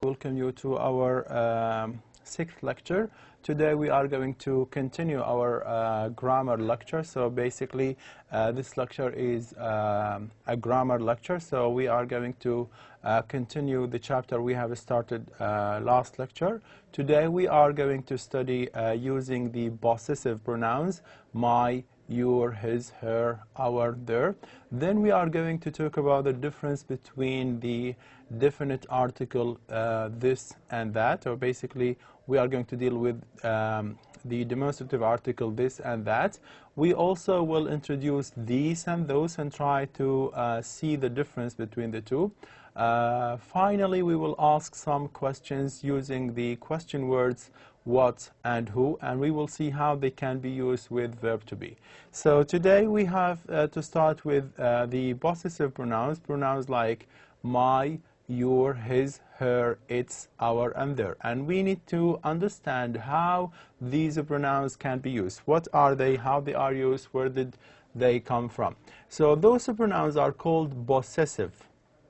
Welcome you to our sixth lecture. Today we are going to continue our grammar lecture. So basically this lecture is a grammar lecture. So we are going to continue the chapter we have started last lecture. Today we are going to study using the possessive pronouns my, your, his, her, our, their. Then we are going to talk about the difference between the definite article this and that, or basically we are going to deal with the demonstrative article this and that. We also will introduce these and those and try to see the difference between the two. Finally, we will ask some questions using the question words what and who, and we will see how they can be used with verb to be. So today we have to start with the possessive pronouns like my, your, his, her, its, our, and their. And we need to understand how these pronouns can be used. What are they, how they are used, where did they come from. So those pronouns are called possessive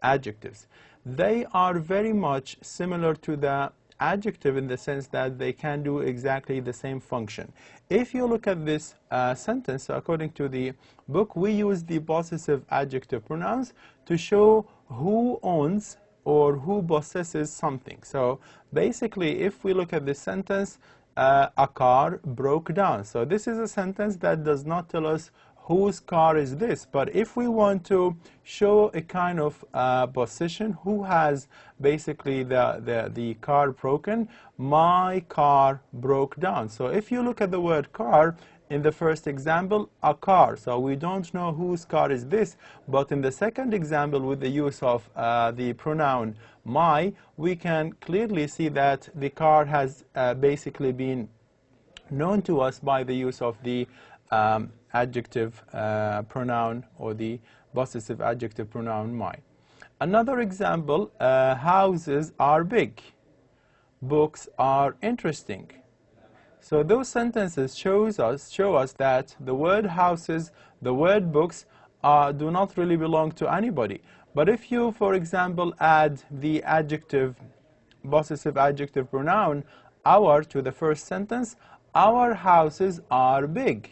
adjectives. They are very much similar to the adjective in the sense that they can do exactly the same function. If you look at this sentence, according to the book, we use the possessive adjective pronouns to show who owns or who possesses something. So basically, if we look at this sentence, a car broke down. So this is a sentence that does not tell us whose car is this, but if we want to show a kind of possession, who has basically the car broken, my car broke down. So if you look at the word car in the first example, a car, so we don't know whose car is this, but in the second example with the use of the pronoun my, we can clearly see that the car has basically been known to us by the use of the adjective pronoun or the possessive adjective pronoun my. Another example, houses are big, books are interesting. So those sentences show us that the word houses, the word books do not really belong to anybody. But if you, for example, add the adjective, possessive adjective pronoun our to the first sentence, our houses are big.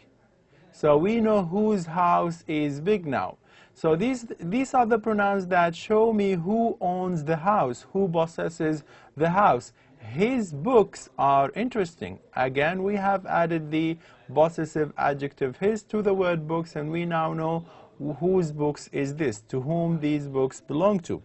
So we know whose house is big now. So these are the pronouns that show me who owns the house, who possesses the house. His books are interesting. Again, we have added the possessive adjective his to the word books, and we now know whose books is this, to whom these books belong to.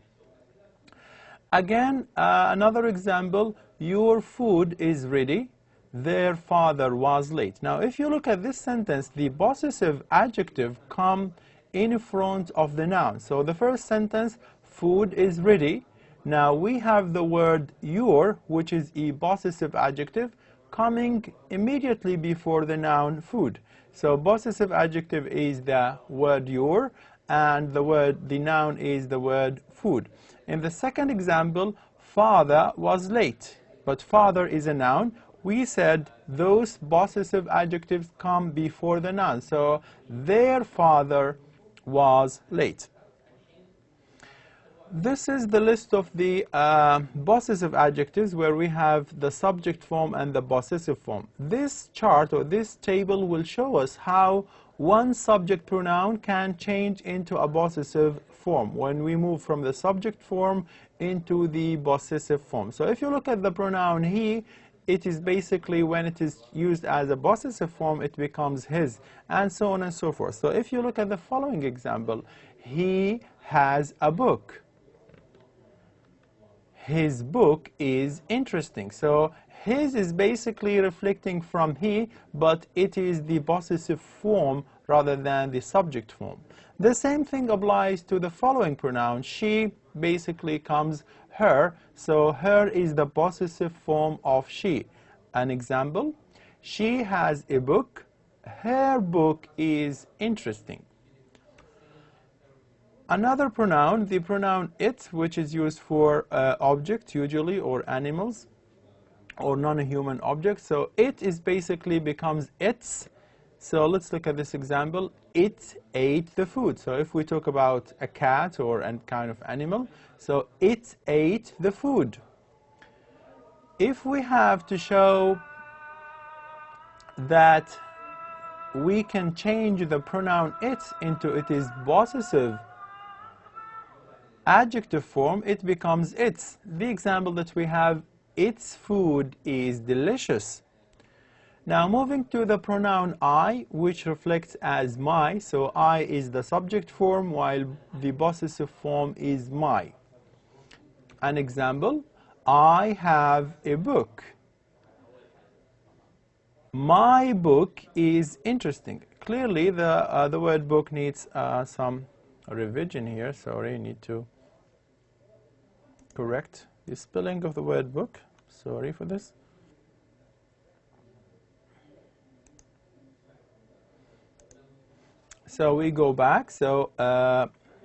Again, another example, your food is ready, their father was late. Now, if you look at this sentence, the possessive adjective come in front of the noun. So the first sentence, food is ready. Now we have the word your, which is a possessive adjective, coming immediately before the noun food. So possessive adjective is the word your, and the noun is the word food. In the second example, father was late, but father is a noun. We said those possessive adjectives come before the noun. So their father was late. This is the list of the possessive adjectives where we have the subject form and the possessive form. This chart or this table will show us how one subject pronoun can change into a possessive form when we move from the subject form into the possessive form. So if you look at the pronoun he, it is basically when it is used as a possessive form, it becomes his, and so on and so forth. So if you look at the following example, he has a book. His book is interesting. So his is basically reflecting from he, but it is the possessive form rather than the subject form. The same thing applies to the following pronoun. She basically comes her, so her is the possessive form of she. An example, she has a book, her book is interesting. Another pronoun, the pronoun it, which is used for objects usually, or animals, or non-human objects. So it is basically becomes its. So let's look at this example. It ate the food. So if we talk about a cat or a kind of animal, so it ate the food. if we have to show that we can change the pronoun its into its possessive adjective form, it becomes its. The example that we have, its food is delicious. Now moving to the pronoun I, which reflects as my, so I is the subject form while the possessive form is my. An example, I have a book. My book is interesting. Clearly the word book needs some revision here. Sorry, need to correct the spelling of the word book. Sorry for this. So we go back. So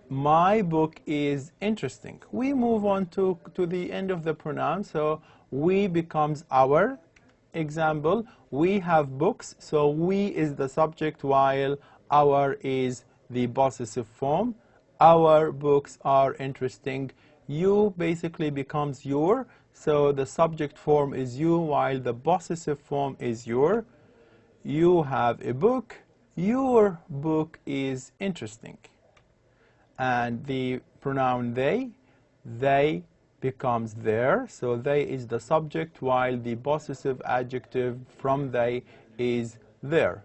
my book is interesting. We move on to the end of the pronoun. So we becomes our. Example, we have books. So we is the subject while our is the possessive form. Our books are interesting. You basically becomes your. So the subject form is you while the possessive form is your. You have a book. Your book is interesting. And the pronoun they becomes their. So they is the subject while the possessive adjective from they is their.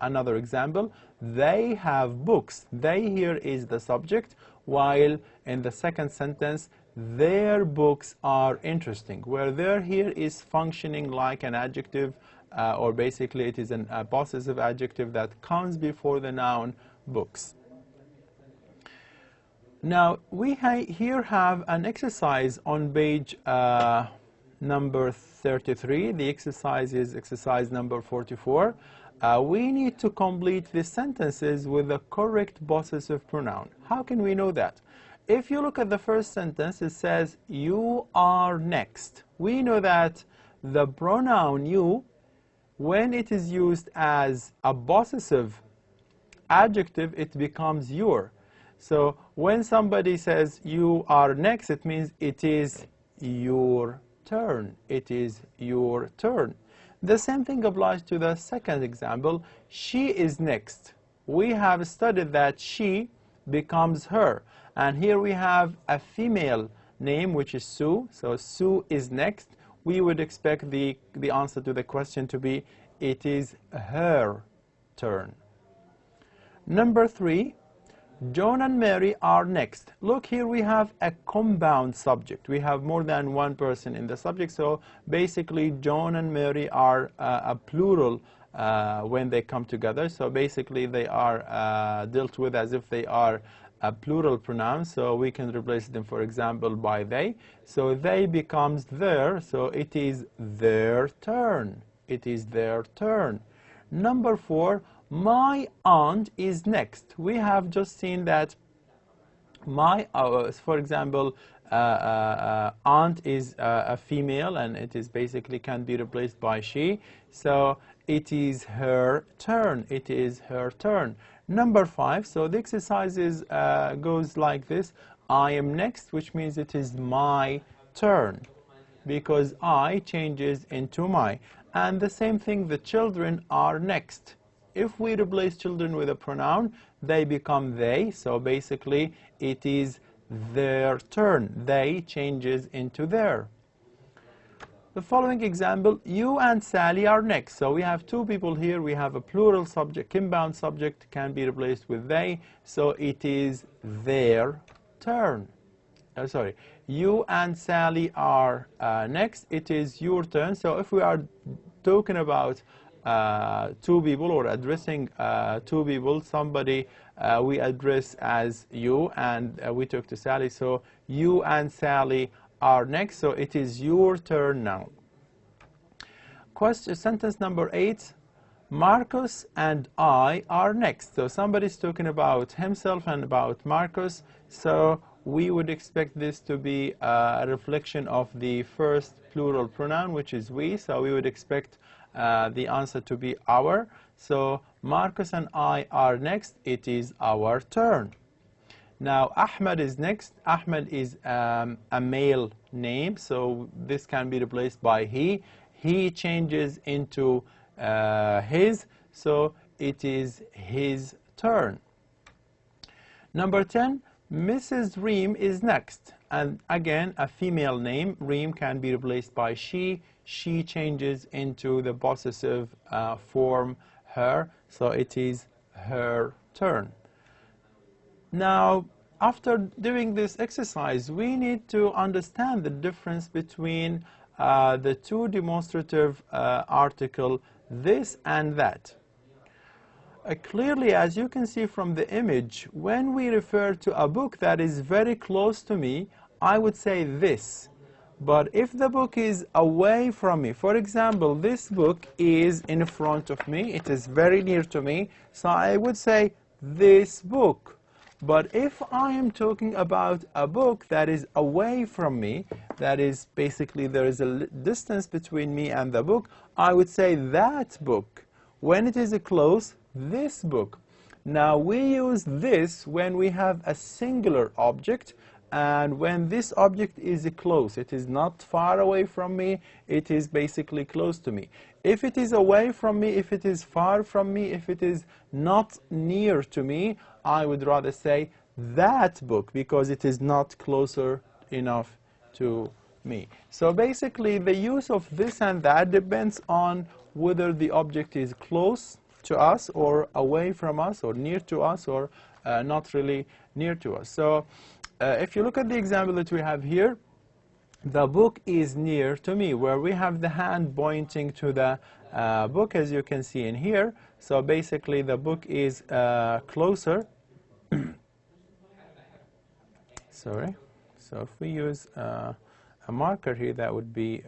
Another example, they have books. They here is the subject while in the second sentence their books are interesting, where their here is functioning like an adjective or basically it is a possessive adjective that comes before the noun books. Now we here have an exercise on page number 33. The exercise is exercise number 44. We need to complete the sentences with the correct possessive pronoun. How can we know that? If you look at the first sentence, it says you are next. We know that the pronoun you, when it is used as a possessive adjective, it becomes your. So when somebody says you are next, it means it is your turn. It is your turn. The same thing applies to the second example. She is next. We have studied that she becomes her. And here we have a female name, which is Sue. So Sue is next. We would expect the answer to the question to be it is her turn. Number 3. John and Mary are next. Look, here we have a compound subject. We have more than one person in the subject. So basically, John and Mary are a plural when they come together. So basically, they are dealt with as if they are a plural pronoun. So we can replace them, for example, by they. So they becomes their. So it is their turn. It is their turn. Number 4. My aunt is next. We have just seen that my, for example, aunt is a female and it is basically can be replaced by she. So it is her turn. It is her turn. Number 5. So the exercise goes like this. I am next, which means it is my turn because I changes into my. And the same thing, the children are next. If we replace children with a pronoun, they become they. So basically, it is their turn. They changes into their. The following example, you and Sally are next. So we have two people here. We have a plural subject, compound subject can be replaced with they. So it is their turn. Sorry, you and Sally are next. It is your turn. So if we are talking about two people or addressing two people, somebody we address as you and we talk to Sally. So you and Sally are next. So it is your turn now. Question, sentence number 8. Marcus and I are next. So somebody's talking about himself and about Marcus. So we would expect this to be a reflection of the first plural pronoun, which is we. So we would expect the answer to be our. So Marcus and I are next. It is our turn. Now Ahmed is next. Ahmed is a male name, so this can be replaced by he. He changes into his, so it is his turn. Number 10, Mrs. Reem is next. And again, a female name. Reem can be replaced by she. She changes into the possessive form her, so it is her turn. Now, after doing this exercise, we need to understand the difference between the two demonstrative article, this and that. Clearly, as you can see from the image, when we refer to a book that is very close to me, I would say this. But if the book is away from me, for example, this book is in front of me, it is very near to me, so I would say this book. But if I am talking about a book that is away from me, that is basically there is a distance between me and the book, I would say that book. When it is close, this book. Now we use this when we have a singular object, and when this object is close, it is not far away from me, it is basically close to me. If it is away from me, if it is far from me, if it is not near to me, I would rather say that book, because it is not closer enough to me. So basically the use of this and that depends on whether the object is close to us or away from us or near to us or not really near to us. So if you look at the example that we have here, the book is near to me, where we have the hand pointing to the book, as you can see in here. So basically the book is closer. Sorry. So if we use a marker here, that would be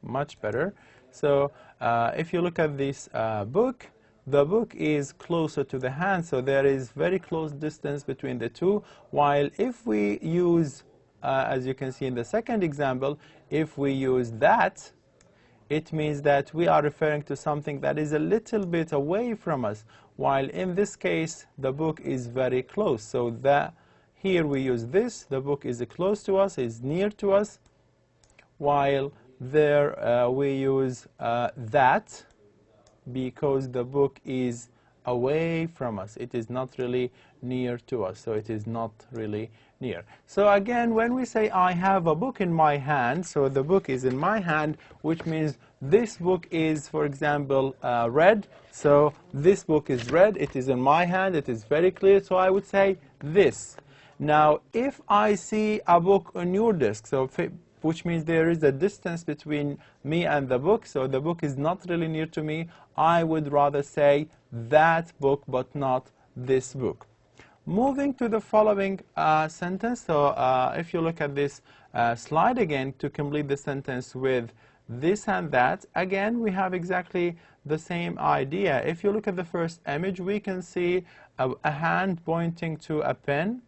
much better. So if you look at this book, the book is closer to the hand, so there is very close distance between the two. While if we use, as you can see in the second example, if we use that, it means that we are referring to something that is a little bit away from us. While in this case, the book is very close. So that here we use this, the book is close to us, is near to us. While there we use that, because the book is away from us. It is not really near to us, so it is not really near. So again, when we say I have a book in my hand, so the book is in my hand, which means this book is, for example, red. So this book is red, it is in my hand, it is very clear, so I would say this. Now, if I see a book on your desk, so which means there is a distance between me and the book, so the book is not really near to me, I would rather say that book, but not this book. Moving to the following sentence, so if you look at this slide again, to complete the sentence with this and that, again we have exactly the same idea. If you look at the first image, we can see a hand pointing to a pen,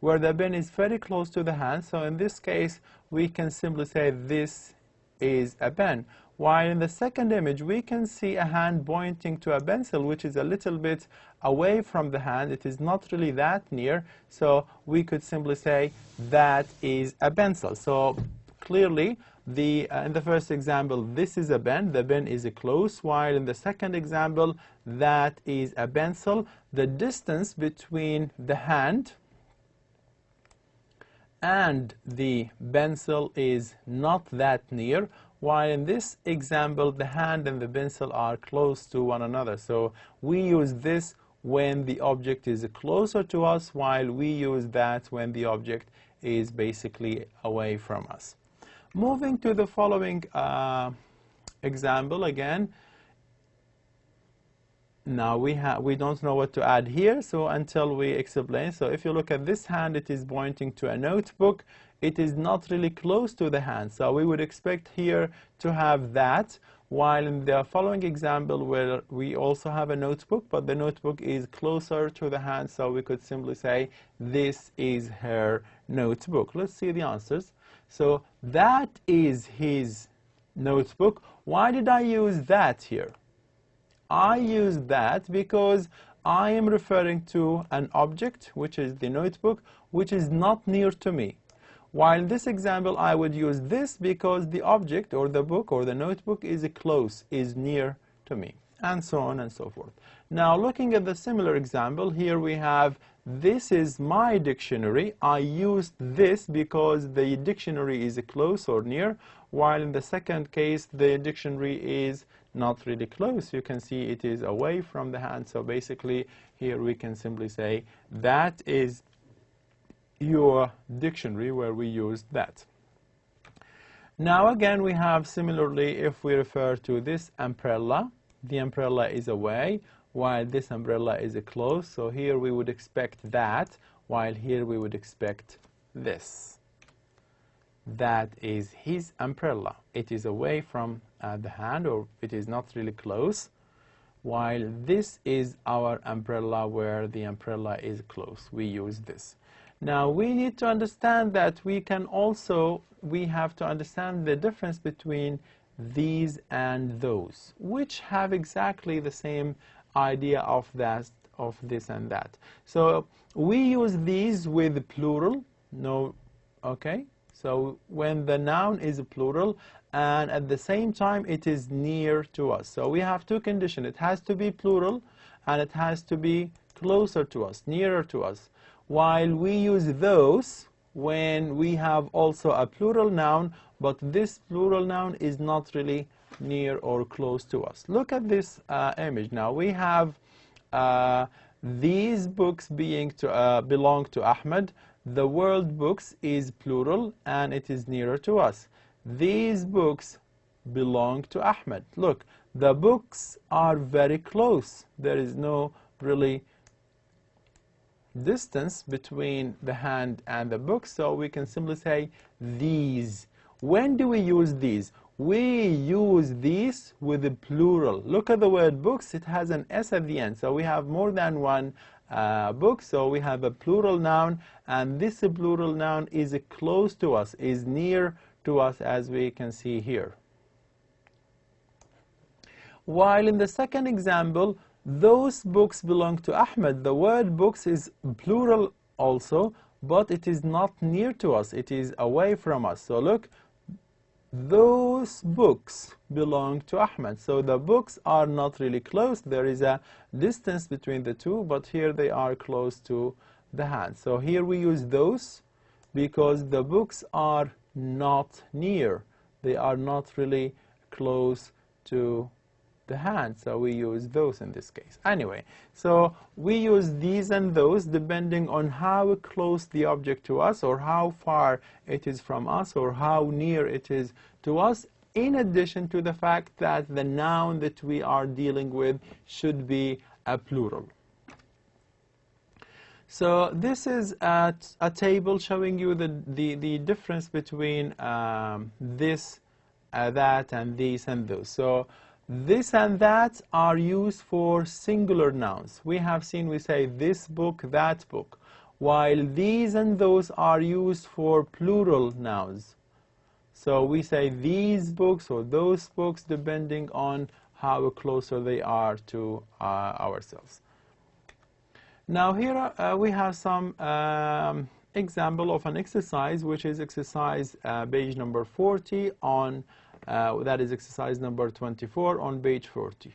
where the pen is very close to the hand. So in this case, we can simply say this is a pen. While in the second image, we can see a hand pointing to a pencil, which is a little bit away from the hand. It is not really that near. So we could simply say that is a pencil. So clearly, in the first example, this is a pen. The pen is close. While in the second example, that is a pencil. The distance between the hand and the pencil is not that near, while in this example the hand and the pencil are close to one another. So we use this when the object is closer to us, while we use that when the object is basically away from us. Moving to the following example again. Now we don't know what to add here, so until we explain. So if you look at this hand, it is pointing to a notebook. It is not really close to the hand, so we would expect here to have that, while in the following example where we also have a notebook, but the notebook is closer to the hand, so we could simply say this is her notebook. Let's see the answers. So that is his notebook. Why did I use that here? I use that because I am referring to an object, which is the notebook, which is not near to me. While in this example, I would use this because the object or the book or the notebook is close, is near to me, and so on and so forth. Now, looking at the similar example, here we have, this is my dictionary. I used this because the dictionary is close or near, while in the second case, the dictionary is not really close. You can see it is away from the hand. So basically, here we can simply say that is your dictionary where we used that. Now again, we have similarly, if we refer to this umbrella, the umbrella is away, while this umbrella is close. So here we would expect that, while here we would expect this. That is his umbrella. It is away from the hand, or it is not really close, while this is our umbrella where the umbrella is close. We use this. Now we need to understand that we have to understand the difference between these and those, which have exactly the same idea of this and that. So we use these with plural, okay? So when the noun is plural and at the same time it is near to us. So we have two conditions. It has to be plural and it has to be closer to us, nearer to us. While we use those when we have also a plural noun, but this plural noun is not really near or close to us. Look at this image. Now we have these books belong to Ahmed. The word books is plural and it is nearer to us. These books belong to Ahmed. Look, the books are very close. There is no really distance between the hand and the book, so we can simply say these. When do we use these? We use these with the plural. Look at the word books. It has an S at the end, so we have more than one book, so we have a plural noun, and this plural noun is close to us, is near to us, as we can see here. While in the second example, those books belong to Ahmed. The word books is plural also, but it is not near to us. It is away from us. So look, those books belong to Ahmed. So the books are not really close. There is a distance between the two, but here they are close to the hand. So here we use those because the books are not near. They are not really close to the hand, so we use those in this case. Anyway, so we use these and those depending on how close the object to us, or how far it is from us, or how near it is to us, in addition to the fact that the noun that we are dealing with should be a plural. So this is a table showing you the difference between this, that, and these and those. So this and that are used for singular nouns. We have seen, we say this book, that book, while these and those are used for plural nouns. So we say these books or those books depending on how closer they are to ourselves. Now here we have some example of an exercise, which is exercise page number 40 on that is exercise number 24 on page 40.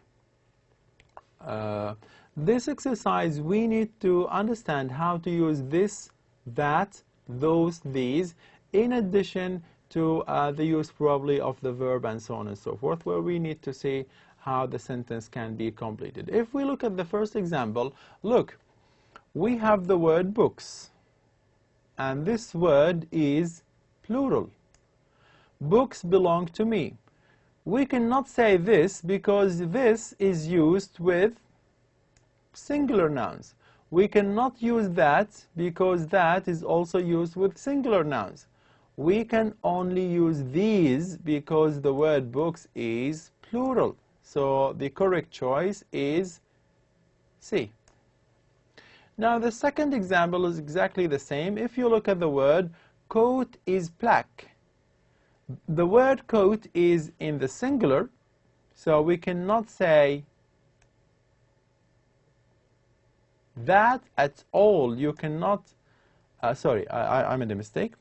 This exercise, we need to understand how to use this, that, those, these, in addition to the use probably of the verb and so on and so forth, where we need to see how the sentence can be completed. If we look at the first example, look, we have the word books, and this word is plural. Books belong to me. We cannot say this because this is used with singular nouns. We cannot use that because that is also used with singular nouns. We can only use these because the word books is plural. So the correct choice is C. Now the second example is exactly the same. If you look at the word, coat is black. The word coat is in the singular, so we cannot say That at all, you cannot, sorry, I made a mistake.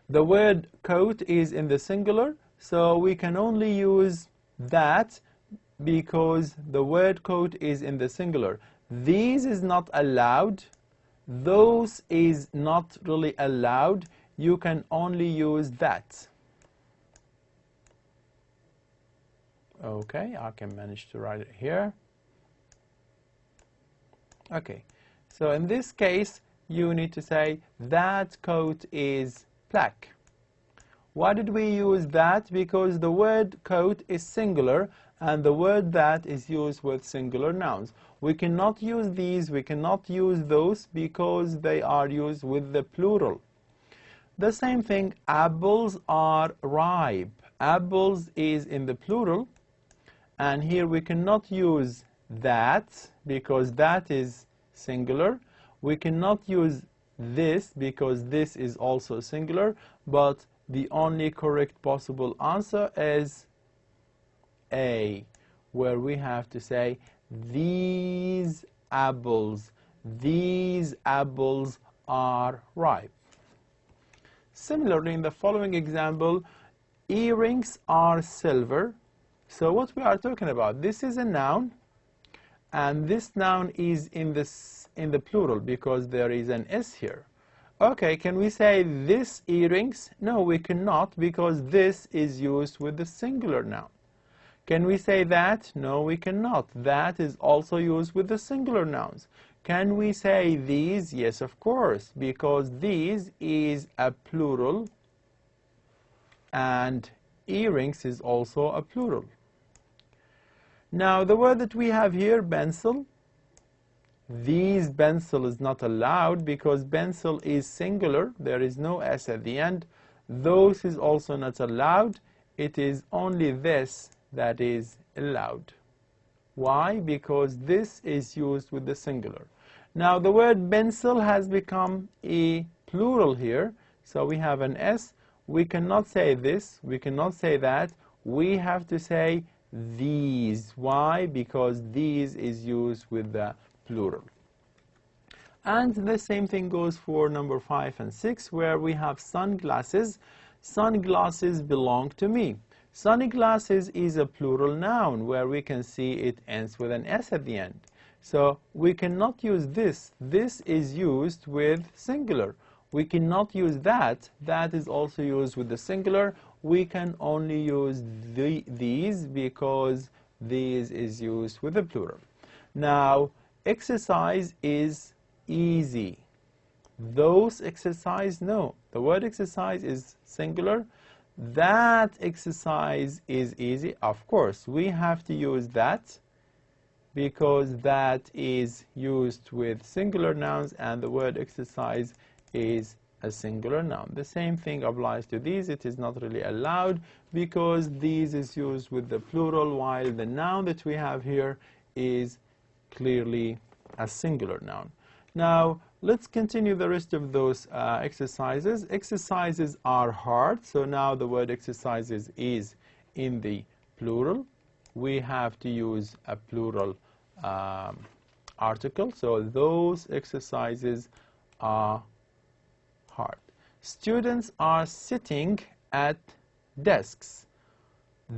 The word coat is in the singular, so we can only use that because the word coat is in the singular. These is not allowed. Those is not really allowed. You can only use that. Okay, I can manage to write it here. Okay, so in this case, you need to say that coat is black. Why did we use that? Because the word coat is singular and the word that is used with singular nouns. We cannot use these, we cannot use those because they are used with the plural. The same thing, apples are ripe. Apples is in the plural, and here we cannot use that because that is singular. We cannot use this because this is also singular, but the only correct possible answer is A, where we have to say these apples are ripe. Similarly, in the following example, earrings are silver. So what we are talking about, this is a noun, and this noun is in the plural because there is an S here. Okay, can we say this earrings? No, we cannot because this is used with the singular noun. Can we say that? No, we cannot. That is also used with the singular nouns. Can we say these? Yes, of course, because these is a plural and earrings is also a plural. Now, the word that we have here, pencil, these pencil is not allowed because pencil is singular. There is no S at the end. Those is also not allowed. It is only this that is allowed. Why? Because this is used with the singular. Now, the word pencil has become a plural here. So we have an S. We cannot say this. We cannot say that. We have to say these. Why? Because these is used with the plural. And the same thing goes for number 5 and 6, where we have sunglasses. Sunglasses belong to me. Sunglasses is a plural noun where we can see it ends with an S at the end. So we cannot use this. This is used with singular. We cannot use that. That is also used with the singular. We can only use these because these is used with the plural. Now, exercise is easy. Those exercise, no. The word exercise is singular. That exercise is easy. Of course, we have to use that because that is used with singular nouns and the word exercise is a singular noun. The same thing applies to these. It is not really allowed because these is used with the plural while the noun that we have here is clearly a singular noun. Now, let's continue the rest of those exercises. Exercises are hard, so now the word exercises is in the plural. We have to use a plural article, so those exercises are hard. Students are sitting at desks.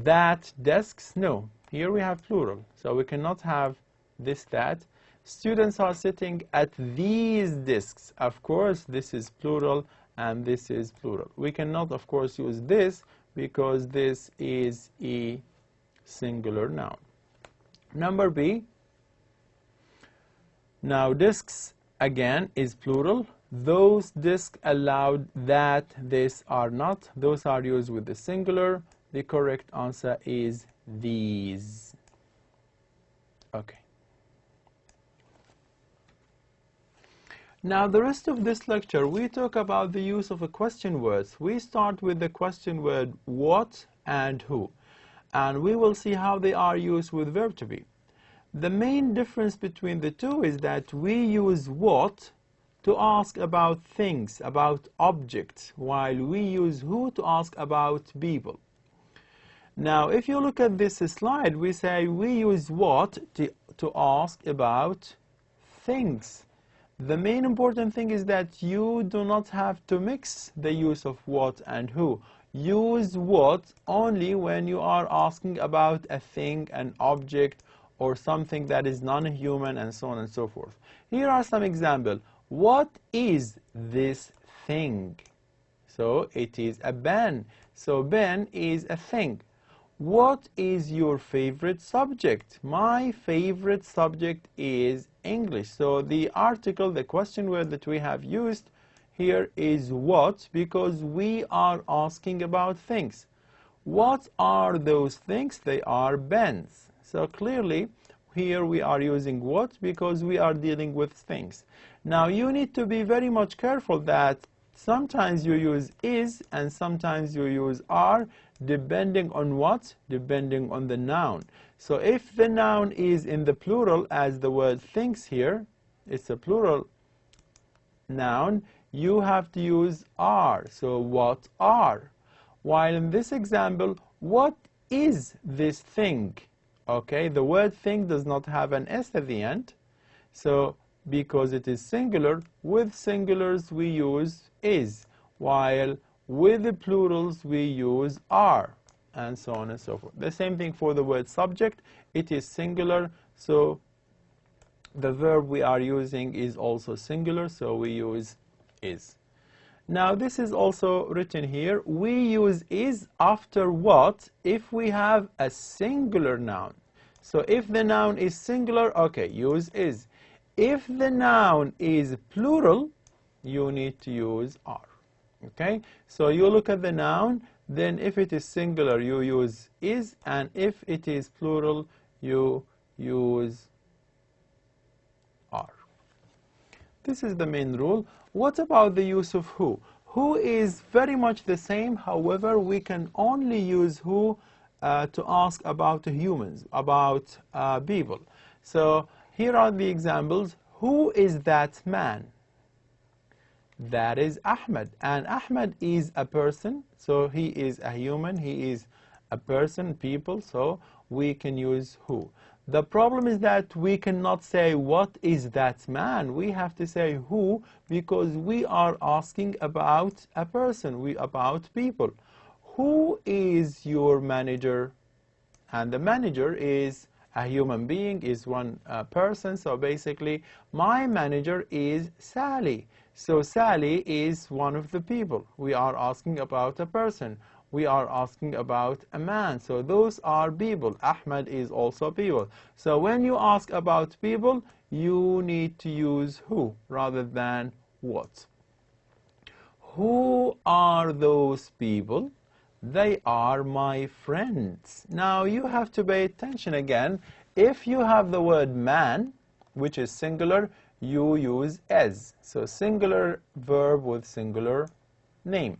That desks, no. Here we have plural, so we cannot have this, that. Students are sitting at these desks. Of course, this is plural and this is plural. We cannot, of course, use this because this is a singular noun. Number B. Now, desks, again, is plural. Those desks allowed, that, this are not. Those are used with the singular. The correct answer is these. Okay. Now, the rest of this lecture, we talk about the use of a question words. We start with the question word what and who, and we will see how they are used with verb to be. The main difference between the two is that we use what to ask about things, about objects, while we use who to ask about people. Now, if you look at this slide, we say we use what to ask about things. The main important thing is that you do not have to mix the use of what and who. Use what only when you are asking about a thing, an object, or something that is non-human, and so on and so forth. Here are some examples. What is this thing? So it is a pen. So pen is a thing. What is your favorite subject? My favorite subject is English. So the article, the question word that we have used here is what, because we are asking about things. What are those things? They are pens. So clearly here we are using what because we are dealing with things. Now you need to be very much careful that sometimes you use is and sometimes you use are, depending on what? Depending on the noun. So if the noun is in the plural, as the word things here, it's a plural noun, you have to use are. So what are? While in this example, what is this thing? Okay, the word thing does not have an S at the end. So because it is singular, with singulars we use is, while with the plurals we use are, and so on and so forth. The same thing for the word subject. It is singular, so the verb we are using is also singular, so we use is. Now this is also written here. We use is after what if we have a singular noun. So if the noun is singular, okay, use is. If the noun is plural, you need to use are. Okay, so you look at the noun, then if it is singular you use is, and if it is plural you use are. This is the main rule. What about the use of who? Who is very much the same, however we can only use who to ask about humans, about people. So here are the examples. Who is that man? That is Ahmed, and Ahmed is a person, so he is a human, he is a person, people, so we can use who. The problem is that we cannot say what is that man. We have to say who because we are asking about a person, about people. Who is your manager? And the manager is a human being, is one person, so basically my manager is Sally. So Sally is one of the people. We are asking about a person. We are asking about a man. So those are people. Ahmed is also people. So when you ask about people, you need to use who rather than what. Who are those people? They are my friends. Now you have to pay attention again. If you have the word man, which is singular, you use as. So singular verb with singular name.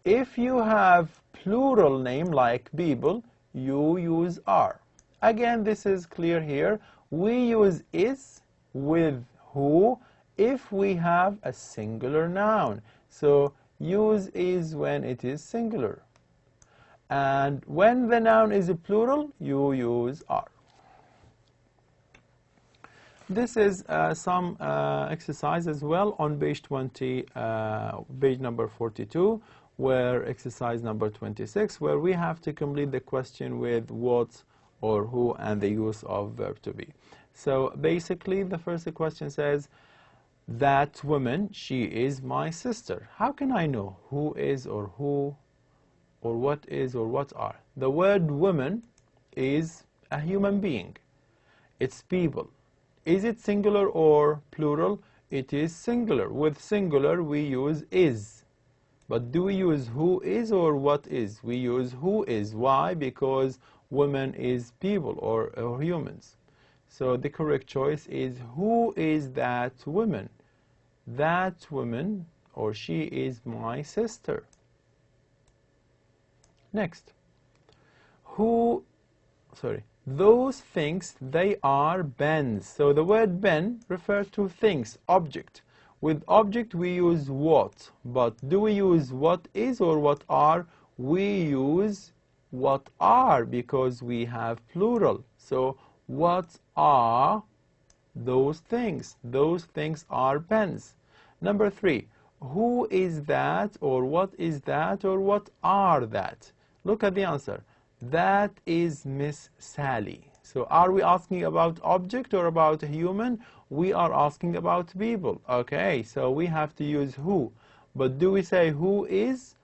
If you have plural name like people, you use are. Again, this is clear here. We use is with who if we have a singular noun. So use is when it is singular. And when the noun is a plural, you use are. This is some exercise as well on page 20, page number 42, where exercise number 26, where we have to complete the question with what or who and the use of verb to be. So basically the first question says, that woman, she is my sister. How can I know who is or who or what is or what are? The word woman is a human being. It's people. Is it singular or plural? It is singular. With singular we use is. But do we use who is or what is? We use who is. Why? Because woman is people or humans. So the correct choice is who is that woman? That woman, or she is my sister. Next. Those things, they are pens. So the word pen refers to things, object. With object we use what, but do we use what is or what are? We use what are, because we have plural. So what are those things? Those things are pens. Number 3, who is that, or what is that, or what are that? Look at the answer. That is Miss Sally. So are we asking about object or about a human? We are asking about people. Okay, so we have to use who. But do we say who is,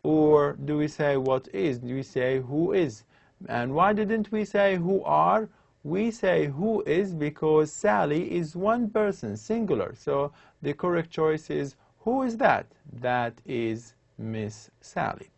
or do we say what is? Do we say who is? And why didn't we say who are? We say who is because Sally is one person, singular. So the correct choice is, who is that? That is Miss Sally.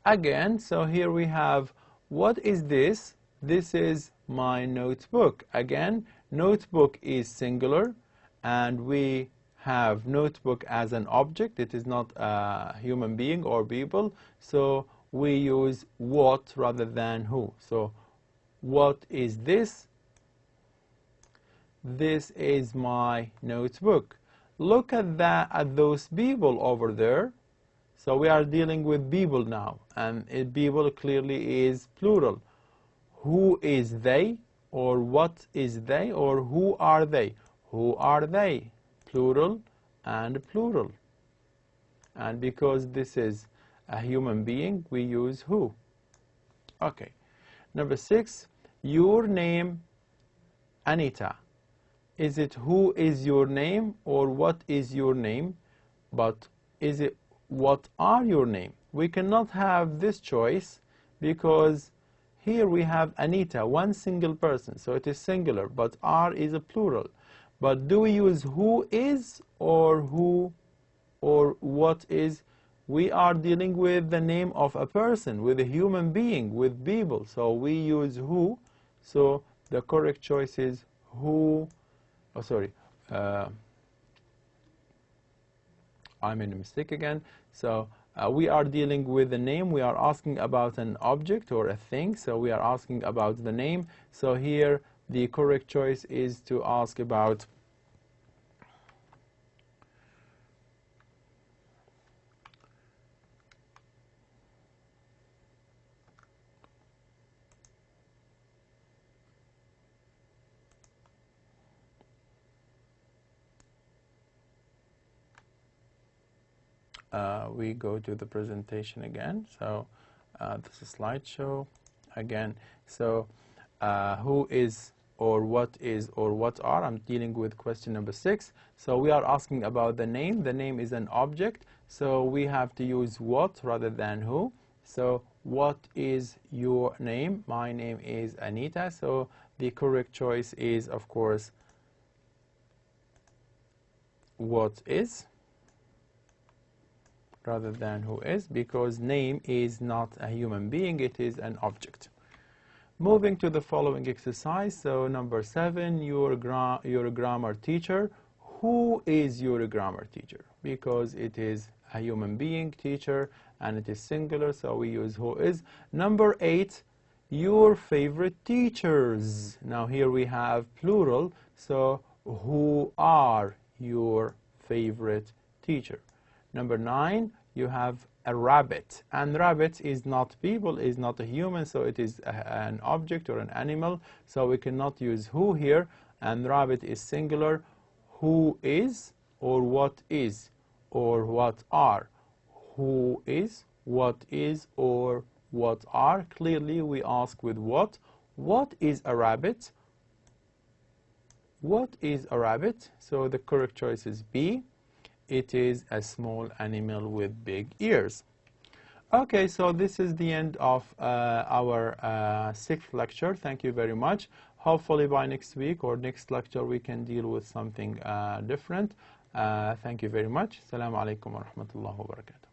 Again, so here we have, what is this? This is my notebook. Again, notebook is singular, and we have notebook as an object. It is not a human being or people, so we use what rather than who. So what is this? This is my notebook. Look at that, at those people over there. So we are dealing with people now, and people clearly is plural. Who is they, or what is they, or who are they? Who are they? Plural and plural. And because this is a human being, we use who. Okay. Number 6, your name, Anita. Is it who is your name, or what is your name? But is it what are your name? We cannot have this choice because here we have Anita, one single person, so it is singular, but are is a plural. But do we use who is, or who, or what is? We are dealing with the name of a person, with a human being, with people, so we use who. So the correct choice is who. Oh, sorry, I made a mistake again. So we are dealing with the name. We are asking about an object or a thing, so we are asking about the name. So here the correct choice is to ask about we go to the presentation again. So this is slideshow again. So who is, or what is, or what are? I'm dealing with question number 6. So we are asking about the name. The name is an object, so we have to use what rather than who. So what is your name? My name is Anita. So the correct choice is, of course, what is rather than who is, because name is not a human being, it is an object. Moving to the following exercise. So number 7, you're a grammar teacher. Who is your grammar teacher? Because it is a human being, teacher, and it is singular, so we use who is. Number 8, your favorite teachers. Now here we have plural, so who are your favorite teacher? Number 9, you have a rabbit, and rabbit is not people, is not a human, so it is an object or an animal, so we cannot use who here, and rabbit is singular. Who is, or what is, or what are? Who is, what is, or what are? Clearly we ask with what. What is a rabbit? What is a rabbit? So the correct choice is B. It is a small animal with big ears. Okay, so this is the end of our 6th lecture. Thank you very much. Hopefully by next week or next lecture we can deal with something different. Thank you very much. Assalamu alaikum wa rahmatullahi wa barakatuh.